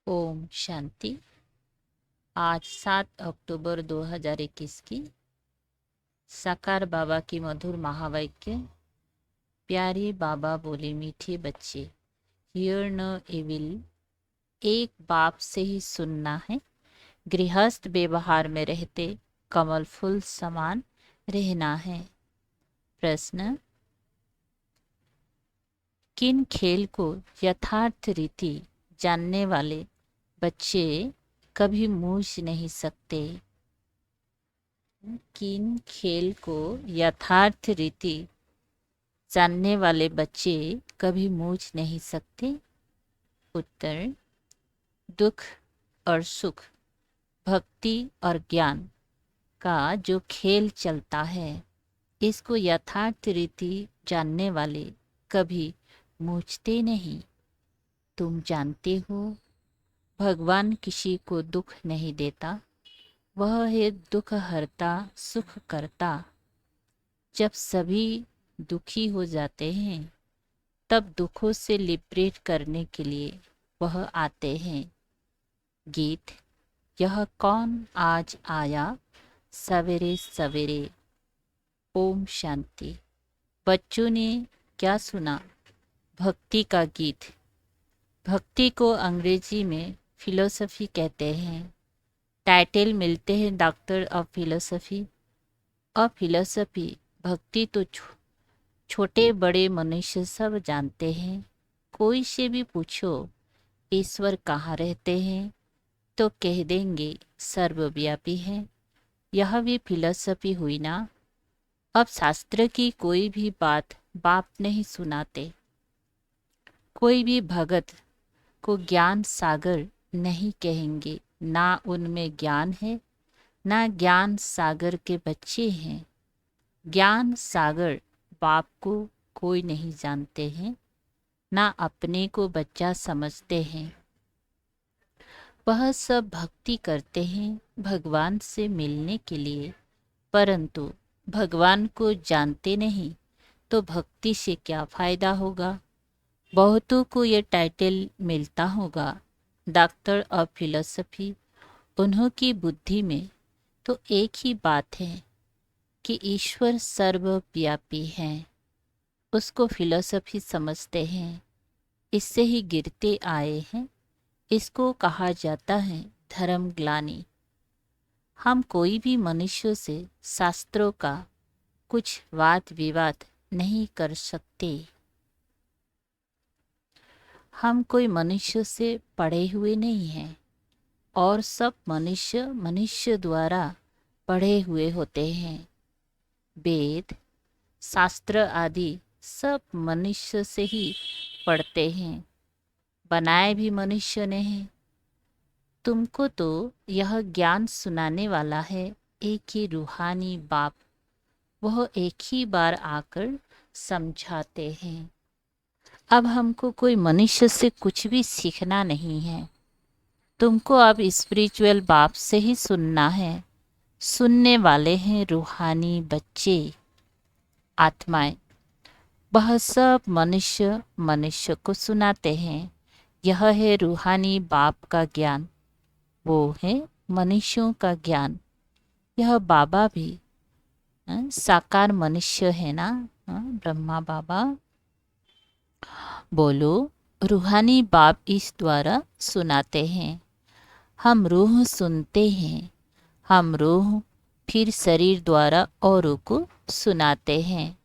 ओम शांति। आज 7 अक्टूबर 2021 की साकार बाबा की मधुर महावाक्य। प्यारे बाबा बोले, मीठे बच्चे, हियर न एविल। एक बाप से ही सुनना है। गृहस्थ व्यवहार में रहते कमल फूल समान रहना है। प्रश्न: किन खेल को यथार्थ रीति जानने वाले बच्चे कभी मूझ नहीं सकते? किन खेल को यथार्थ रीति जानने वाले बच्चे कभी मूझ नहीं सकते? उत्तर: दुख और सुख, भक्ति और ज्ञान का जो खेल चलता है, इसको यथार्थ रीति जानने वाले कभी मूझते नहीं। तुम जानते हो, भगवान किसी को दुख नहीं देता। वह है दुख हरता, सुख करता। जब सभी दुखी हो जाते हैं, तब दुखों से लिबरेट करने के लिए वह आते हैं। गीत: यह कौन आज आया सवेरे सवेरे। ओम शांति। बच्चों ने क्या सुना? भक्ति का गीत। भक्ति को अंग्रेजी में फिलोसफी कहते हैं। टाइटल मिलते हैं डॉक्टर ऑफ फिलोसफी। और फिलोसफी, भक्ति तो छोटे बड़े मनुष्य सब जानते हैं। कोई से भी पूछो ईश्वर कहाँ रहते हैं, तो कह देंगे सर्वव्यापी है। यह भी फिलोसफी हुई ना। अब शास्त्र की कोई भी बात बाप नहीं सुनाते। कोई भी भगत को ज्ञान सागर नहीं कहेंगे। ना उनमें ज्ञान है, ना ज्ञान सागर के बच्चे हैं। ज्ञान सागर बाप को कोई नहीं जानते हैं, ना अपने को बच्चा समझते हैं। वह सब भक्ति करते हैं भगवान से मिलने के लिए, परंतु भगवान को जानते नहीं, तो भक्ति से क्या फायदा होगा? बहुतों को ये टाइटल मिलता होगा डॉक्टर ऑफ फिलोसफी। उन्हों की बुद्धि में तो एक ही बात है कि ईश्वर सर्वव्यापी हैं। उसको फिलोसफी समझते हैं, इससे ही गिरते आए हैं। इसको कहा जाता है धर्म ग्लानि। हम कोई भी मनुष्य से शास्त्रों का कुछ वाद विवाद नहीं कर सकते। हम कोई मनुष्य से पढ़े हुए नहीं हैं, और सब मनुष्य मनुष्य द्वारा पढ़े हुए होते हैं। वेद शास्त्र आदि सब मनुष्य से ही पढ़ते हैं, बनाए भी मनुष्य ने हैं। तुमको तो यह ज्ञान सुनाने वाला है एक ही रूहानी बाप। वह एक ही बार आकर समझाते हैं। अब हमको कोई मनुष्य से कुछ भी सीखना नहीं है। तुमको अब स्पिरिचुअल बाप से ही सुनना है। सुनने वाले हैं रूहानी बच्चे, आत्माएं। वह सब मनुष्य मनुष्य को सुनाते हैं। यह है रूहानी बाप का ज्ञान, वो है मनुष्यों का ज्ञान। यह बाबा भी साकार मनुष्य है ना। ब्रह्मा बाबा बोलो, रूहानी बाप इस द्वारा सुनाते हैं। हम रूह सुनते हैं। हम रूह फिर शरीर द्वारा औरों को सुनाते हैं।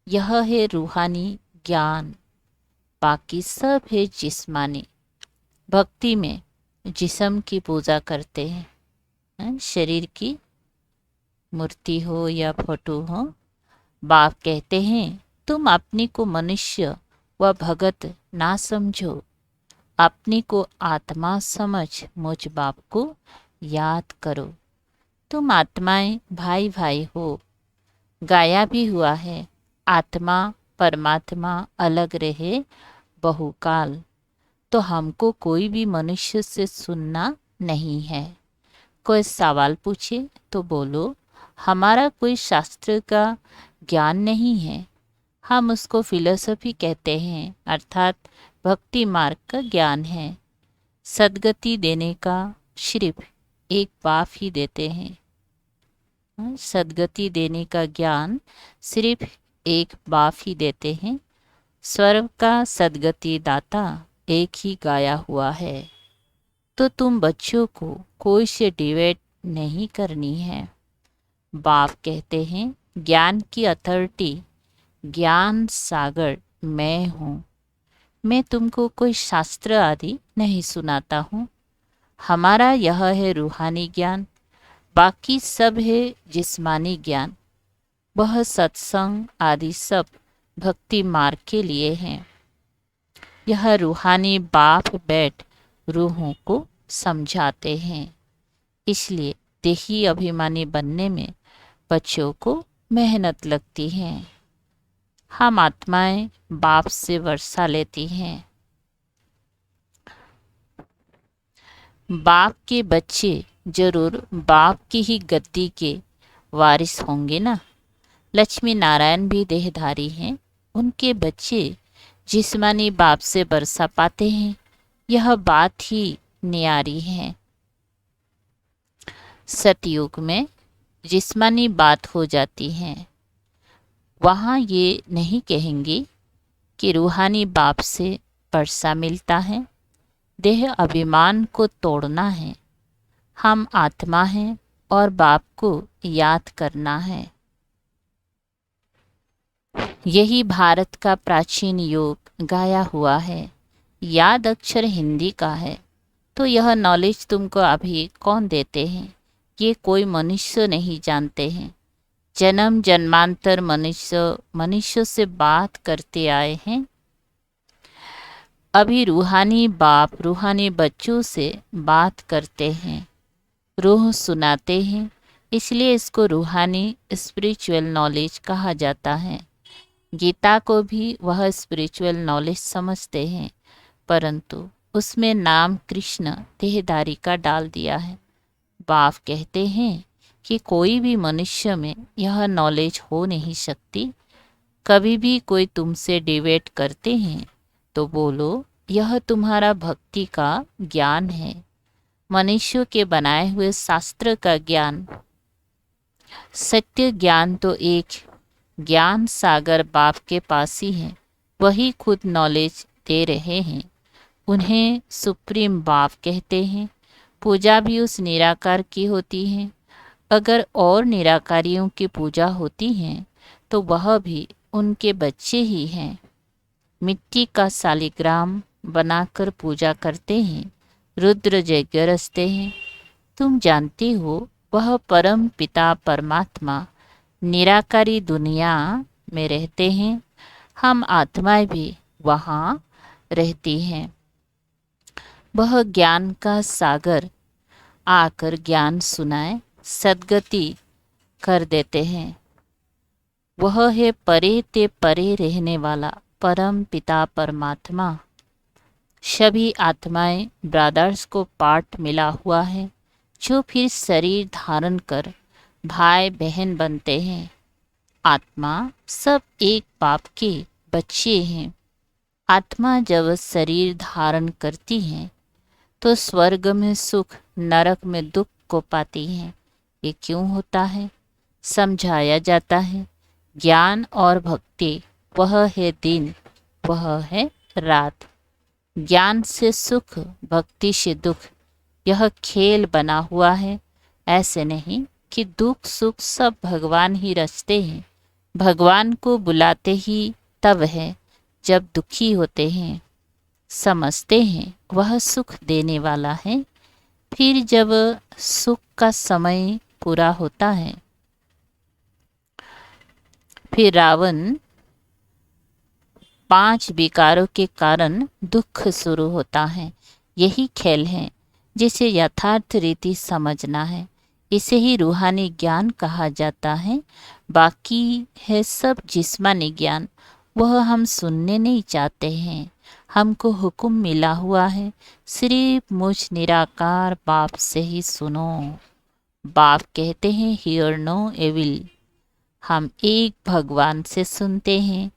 यह है रूहानी ज्ञान। बाकी सब है जिस्मानी। भक्ति में जिस्म की पूजा करते हैं, शरीर की मूर्ति हो या फोटो हो। बाप कहते हैं, तुम अपने को मनुष्य व भगत ना समझो, अपने को आत्मा समझ मुझ बाप को याद करो। तुम आत्माएं भाई भाई हो। गाया भी हुआ है, आत्मा परमात्मा अलग रहे बहुकाल। तो हमको कोई भी मनुष्य से सुनना नहीं है। कोई सवाल पूछे तो बोलो, हमारा कोई शास्त्र का ज्ञान नहीं है। हम उसको फिलोसफी कहते हैं, अर्थात भक्ति मार्ग का ज्ञान है। सद्गति देने का सिर्फ एक बाप ही देते हैं। सद्गति देने का ज्ञान सिर्फ एक बाप ही देते हैं। स्वर्ग का सद्गति दाता एक ही गाया हुआ है। तो तुम बच्चों को कोई से डिबेट नहीं करनी है। बाप कहते हैं ज्ञान की अथॉरिटी, ज्ञान सागर मैं हूँ। मैं तुमको कोई शास्त्र आदि नहीं सुनाता हूँ। हमारा यह है रूहानी ज्ञान, बाकी सब है जिस्मानी ज्ञान। वह सत्संग आदि सब भक्ति मार्ग के लिए हैं। यह रूहानी बाप बैठ रूहों को समझाते हैं। इसलिए देही अभिमानी बनने में बच्चों को मेहनत लगती है। हम आत्माएं बाप से वर्षा लेती हैं। बाप के बच्चे जरूर बाप की ही गद्दी के वारिस होंगे ना। लक्ष्मी नारायण भी देहधारी हैं। उनके बच्चे जिस्मानी बाप से वर्षा पाते हैं। यह बात ही न्यारी है। सतयुग में जिस्मानी बात हो जाती है। वहाँ ये नहीं कहेंगे कि रूहानी बाप से वर्षा मिलता है। देह अभिमान को तोड़ना है। हम आत्मा हैं और बाप को याद करना है। यही भारत का प्राचीन योग गाया हुआ है। याद अक्षर हिंदी का है। तो यह नॉलेज तुमको अभी कौन देते हैं? ये कोई मनुष्य नहीं जानते हैं। जन्म जन्मांतर मनुष्य से बात करते आए हैं। अभी रूहानी बाप रूहानी बच्चों से बात करते हैं। रूह सुनाते हैं। इसलिए इसको रूहानी स्पिरिचुअल नॉलेज कहा जाता है। गीता को भी वह स्पिरिचुअल नॉलेज समझते हैं, परंतु उसमें नाम कृष्ण देहधारी का डाल दिया है। बाप कहते हैं कि कोई भी मनुष्य में यह नॉलेज हो नहीं सकती। कभी भी कोई तुमसे डिबेट करते हैं तो बोलो यह तुम्हारा भक्ति का ज्ञान है। मनुष्यों के बनाए हुए शास्त्र का ज्ञान, सत्य ज्ञान तो एक ज्ञान सागर बाप के पास ही है। वही खुद नॉलेज दे रहे हैं। उन्हें सुप्रीम बाप कहते हैं। पूजा भी उस निराकार की होती है। अगर और निराकारियों की पूजा होती है तो वह भी उनके बच्चे ही हैं। मिट्टी का शालिग्राम बनाकर पूजा करते हैं। रुद्र यज्ञ रचते हैं। तुम जानती हो वह परम पिता परमात्मा निराकारी दुनिया में रहते हैं। हम आत्माएं भी वहाँ रहती हैं। वह ज्ञान का सागर आकर ज्ञान सुनाए, सद्गति कर देते हैं। वह है परे ते परे रहने वाला परम पिता परमात्मा। सभी आत्माएं ब्रदर्स को पार्ट मिला हुआ है, जो फिर शरीर धारण कर भाई बहन बनते हैं। आत्मा सब एक बाप के बच्चे हैं। आत्मा जब शरीर धारण करती है तो स्वर्ग में सुख, नरक में दुख को पाती है। ये क्यों होता है? समझाया जाता है। ज्ञान और भक्ति वह है दिन, वह है रात। ज्ञान से सुख, भक्ति से दुख, यह खेल बना हुआ है। ऐसे नहीं कि दुख सुख सब भगवान ही रचते हैं। भगवान को बुलाते ही तब है जब दुखी होते हैं। समझते हैं वह सुख देने वाला है। फिर जब सुख का समय पूरा होता है, फिर रावण 5 विकारों के कारण दुख शुरू होता है। यही खेल है जिसे यथार्थ रीति समझना है। इसे ही रूहानी ज्ञान कहा जाता है। बाकी है सब जिस्मानी ज्ञान, वह हम सुनने नहीं चाहते हैं। हमको हुक्म मिला हुआ है सिर्फ मुझ निराकार बाप से ही सुनो। बाप कहते हैं हियर नो एविल। हम एक भगवान से सुनते हैं,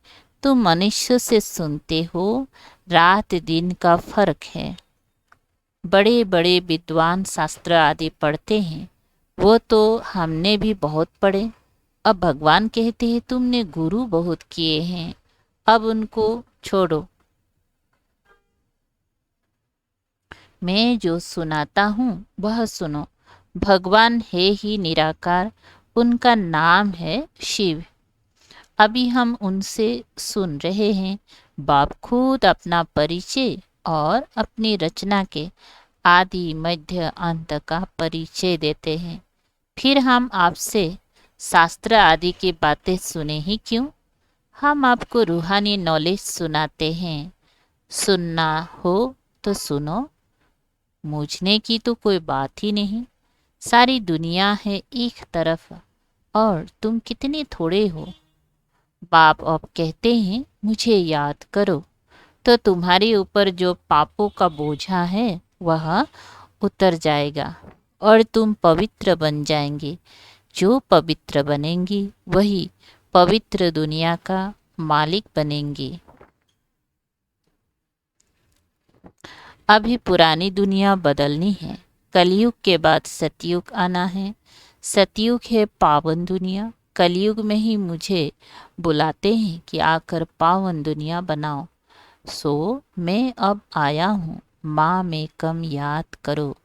तुम मनुष्य से सुनते हो। रात दिन का फर्क है। बड़े बड़े विद्वान शास्त्र आदि पढ़ते हैं, वो तो हमने भी बहुत पढ़े। अब भगवान कहते हैं तुमने गुरु बहुत किए हैं, अब उनको छोड़ो। मैं जो सुनाता हूँ वह सुनो। भगवान है ही निराकार, उनका नाम है शिव। अभी हम उनसे सुन रहे हैं। बाप खुद अपना परिचय और अपनी रचना के आदि मध्य अंत का परिचय देते हैं। फिर हम आपसे शास्त्र आदि की बातें सुने ही क्यों? हम आपको रूहानी नॉलेज सुनाते हैं। सुनना हो तो सुनो, मूझने की तो कोई बात ही नहीं। सारी दुनिया है एक तरफ और तुम कितने थोड़े हो। बाप अब कहते हैं मुझे याद करो, तो तुम्हारे ऊपर जो पापों का बोझा है वह उतर जाएगा और तुम पवित्र बन जाएंगे। जो पवित्र बनेंगी वही पवित्र दुनिया का मालिक बनेंगी। अभी पुरानी दुनिया बदलनी है। कलयुग के बाद सतयुग आना है। सतयुग है पावन दुनिया। कलयुग में ही मुझे बुलाते हैं कि आकर पावन दुनिया बनाओ। सो मैं अब आया हूँ, माँ में कम याद करो।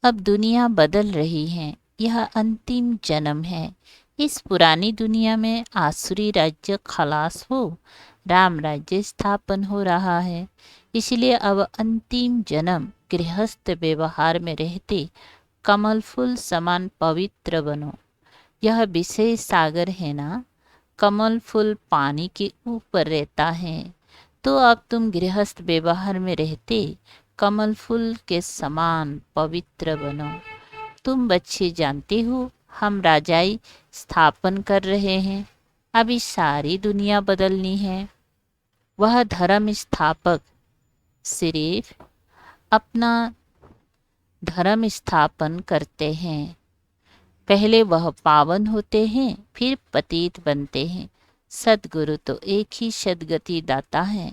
अब दुनिया बदल रही है, यह अंतिम जन्म है। इस पुरानी दुनिया में आसुरी राज्य खलास हो, राम राज्य स्थापन हो रहा है। इसलिए अब अंतिम जन्म गृहस्थ व्यवहार में रहते कमल फूल समान पवित्र बनो। यह विषय सागर है ना, कमल फूल पानी के ऊपर रहता है। तो अब तुम गृहस्थ व्यवहार में रहते कमल फूल के समान पवित्र बनो। तुम बच्चे जानते हो हम राजाई स्थापन कर रहे हैं। अभी सारी दुनिया बदलनी है। वह धर्म स्थापक सिर्फ अपना धर्म स्थापन करते हैं। पहले वह पावन होते हैं, फिर पतित बनते हैं। सदगुरु तो एक ही सदगति दाता है।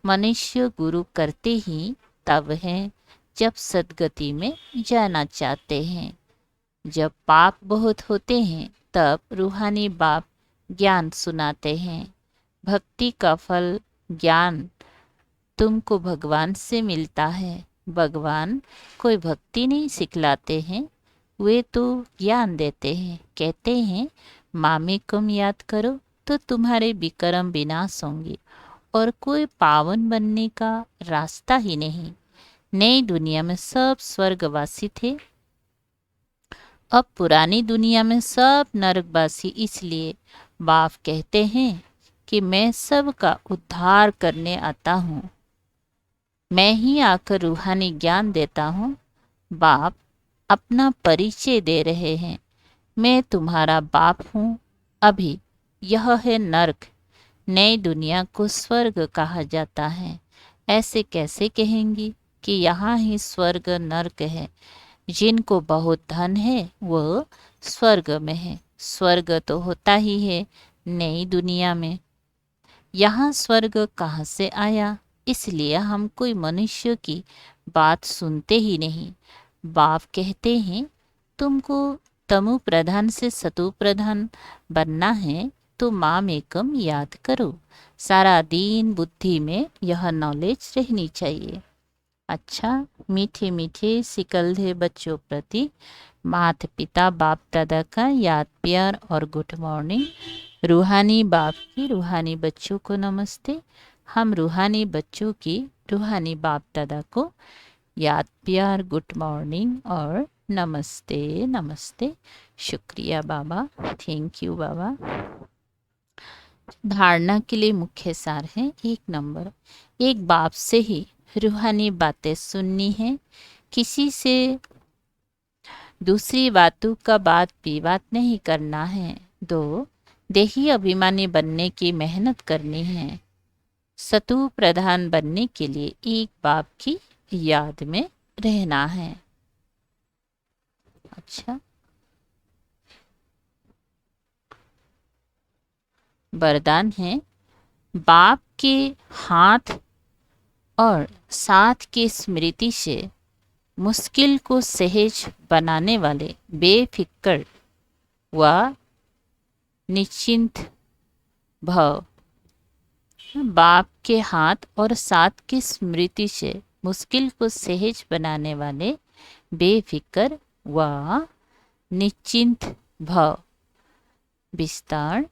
मनुष्य गुरु करते ही तब है जब सदगति में जाना चाहते हैं। जब पाप बहुत होते हैं तब रूहानी बाप ज्ञान सुनाते हैं। भक्ति का फल ज्ञान तुमको भगवान से मिलता है। भगवान कोई भक्ति नहीं सिखलाते हैं, वे तो ज्ञान देते हैं। कहते हैं मामे कम याद करो तो तुम्हारे विक्रम विनाश होंगे और कोई पावन बनने का रास्ता ही नहीं। नई दुनिया में सब स्वर्गवासी थे, अब पुरानी दुनिया में सब नरकवासी। इसलिए बाप कहते हैं कि मैं सबका उद्धार करने आता हूँ। मैं ही आकर रूहानी ज्ञान देता हूँ। बाप अपना परिचय दे रहे हैं। मैं तुम्हारा बाप हूँ। अभी यह है नरक, नई दुनिया को स्वर्ग कहा जाता है। ऐसे कैसे कहेंगी कि यहाँ ही स्वर्ग नरक है? जिनको बहुत धन है वो स्वर्ग में है। स्वर्ग तो होता ही है नई दुनिया में। यहाँ स्वर्ग कहाँ से आया? इसलिए हम कोई मनुष्य की बात सुनते ही नहीं। बाप कहते हैं तुमको तमु प्रधान से सतु प्रधान बनना है तो माम एकम याद करो। सारा दिन बुद्धि में यह नॉलेज रहनी चाहिए। अच्छा, मीठे मीठे सिकलधे बच्चों प्रति माता पिता बाप दादा का याद प्यार और गुड मॉर्निंग। रूहानी बाप की रूहानी बच्चों को नमस्ते। हम रूहानी बच्चों की रूहानी बाप दादा को याद प्यार गुड मॉर्निंग और नमस्ते नमस्ते। शुक्रिया बाबा, थैंक यू बाबा। धारणा के लिए मुख्य सार है। 1 नंबर, एक बाप से ही रूहानी बातें सुननी है। किसी से दूसरी बातों का बात विवाद नहीं करना है। 2, देही अभिमानी बनने की मेहनत करनी है। सतु प्रधान बनने के लिए एक बाप की याद में रहना है। अच्छा, वरदान है बाप के हाथ और साथ की स्मृति से मुश्किल को सहज बनाने वाले बेफिक्र व निश्चिंत भव। बाप के हाथ और साथ की स्मृति से मुश्किल को सहज बनाने वाले बेफिक्र व निश्चिंत भव। विस्तार।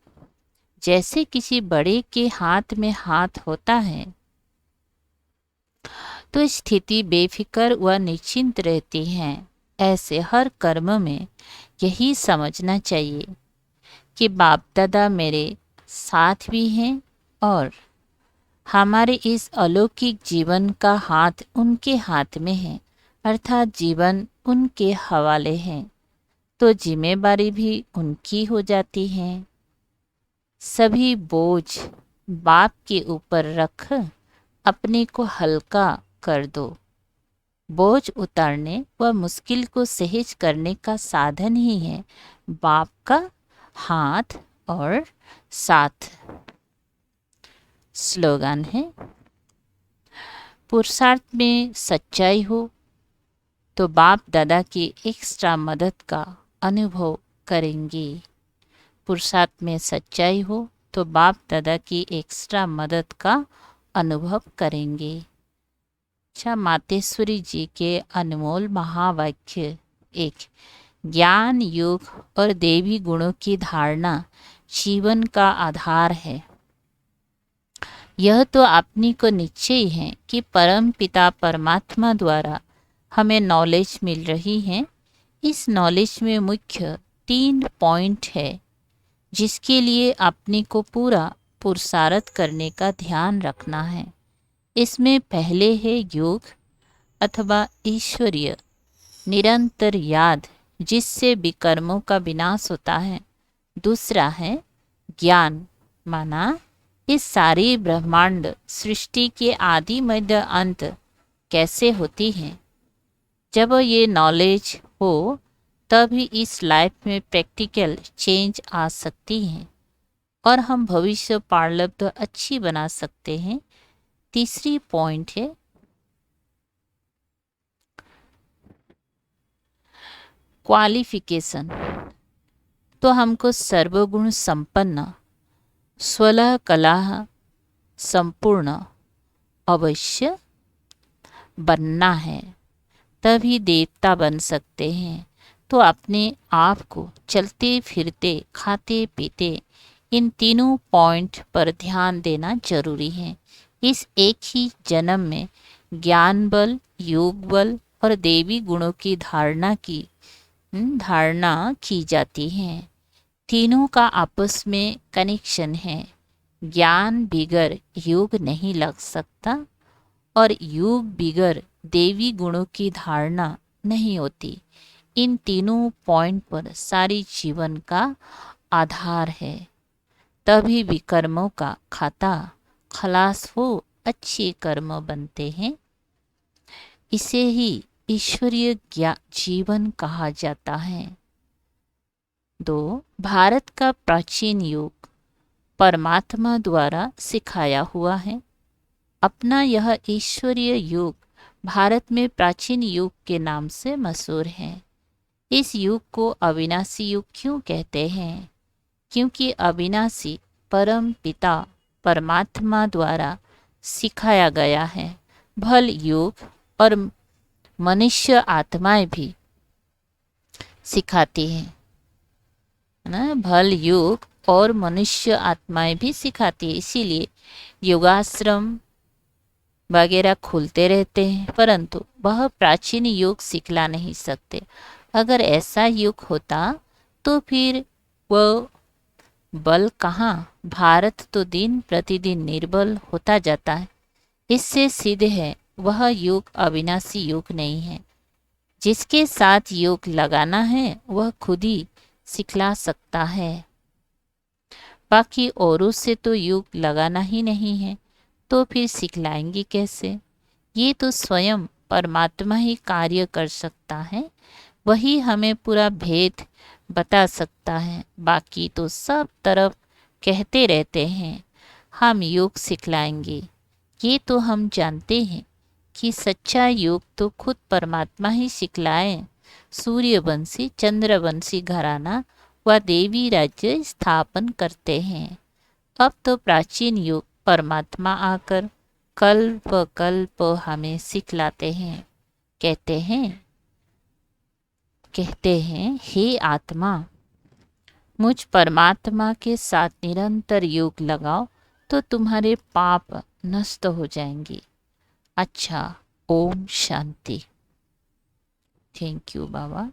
जैसे किसी बड़े के हाथ में हाथ होता है तो स्थिति बेफिक्र व निश्चिंत रहती है। ऐसे हर कर्म में यही समझना चाहिए कि बाप दादा मेरे साथ भी हैं और हमारे इस अलौकिक जीवन का हाथ उनके हाथ में है, अर्थात जीवन उनके हवाले है, तो जिम्मेदारी भी उनकी हो जाती है। सभी बोझ बाप के ऊपर रख अपने को हल्का कर दो। बोझ उतारने व मुश्किल को सहज करने का साधन ही है बाप का हाथ और साथ। स्लोगन है, पुरुषार्थ में सच्चाई हो तो बाप दादा की एक्स्ट्रा मदद का अनुभव करेंगे। पुरुषार्थ में सच्चाई हो तो बाप दादा की एक्स्ट्रा मदद का अनुभव करेंगे। अच्छा, मातेश्वरी जी के अनमोल महावाक्य। एक, ज्ञान योग और देवी गुणों की धारणा जीवन का आधार है। यह तो अपनी को निश्चय है कि परम पिता परमात्मा द्वारा हमें नॉलेज मिल रही है। इस नॉलेज में मुख्य 3 पॉइंट है जिसके लिए अपने को पूरा पुरुषार्थ करने का ध्यान रखना है। इसमें पहले है योग अथवा ईश्वरीय निरंतर याद जिससे विकर्मों का विनाश होता है। दूसरा है ज्ञान, माना इस सारी ब्रह्मांड सृष्टि के आदि मध्य अंत कैसे होती है। जब ये नॉलेज हो तभी इस लाइफ में प्रैक्टिकल चेंज आ सकती है और हम भविष्य प्रारब्ध अच्छी बना सकते हैं। तीसरी पॉइंट है क्वालिफिकेशन। तो हमको सर्वगुण संपन्न स्वलह कला संपूर्ण अवश्य बनना है, तभी देवता बन सकते हैं। तो अपने आप को चलते फिरते खाते पीते इन तीनों पॉइंट पर ध्यान देना जरूरी है। इस एक ही जन्म में ज्ञान बल, योग बल और देवी गुणों की धारणा की जाती है। तीनों का आपस में कनेक्शन है। ज्ञान बिगर योग नहीं लग सकता और योग बिगर देवी गुणों की धारणा नहीं होती। इन तीनों पॉइंट पर सारी जीवन का आधार है, तभी विकर्मों का खाता खलास हो अच्छे कर्म बनते हैं। इसे ही ईश्वरीय जीवन कहा जाता है। 2, भारत का प्राचीन योग परमात्मा द्वारा सिखाया हुआ है। अपना यह ईश्वरीय योग भारत में प्राचीन युग के नाम से मशहूर है। इस युग को अविनाशी युग क्यों कहते हैं? क्योंकि अविनाशी परम पिता परमात्मा द्वारा सिखाया गया है। भल योग और मनुष्य आत्माएं भी सिखाती हैं ना, भल योग और मनुष्य आत्माएं भी सिखाती है। इसीलिए योगाश्रम वगैरह खुलते रहते हैं, परंतु वह प्राचीन योग सिखला नहीं सकते। अगर ऐसा योग होता तो फिर वह बल कहाँ? भारत तो दिन प्रतिदिन निर्बल होता जाता है। इससे सिद्ध है वह योग अविनाशी योग नहीं है। जिसके साथ योग लगाना है वह खुद ही सिखला सकता है। बाकी औरों से तो योग लगाना ही नहीं है, तो फिर सिखलाएंगे कैसे? ये तो स्वयं परमात्मा ही कार्य कर सकता है, वही हमें पूरा भेद बता सकता है। बाकी तो सब तरफ कहते रहते हैं हम योग सिखलाएंगे। ये तो हम जानते हैं कि सच्चा योग तो खुद परमात्मा ही सिखलाए। सूर्यवंशी चंद्रवंशी घराना व देवी राज्य स्थापन करते हैं। अब तो प्राचीन युग परमात्मा आकर कल्प कल्प हमें सिखलाते हैं। कहते हैं हे आत्मा, मुझ परमात्मा के साथ निरंतर योग लगाओ तो तुम्हारे पाप नष्ट हो जाएंगे। अच्छा, Om Shanti. Thank you Baba.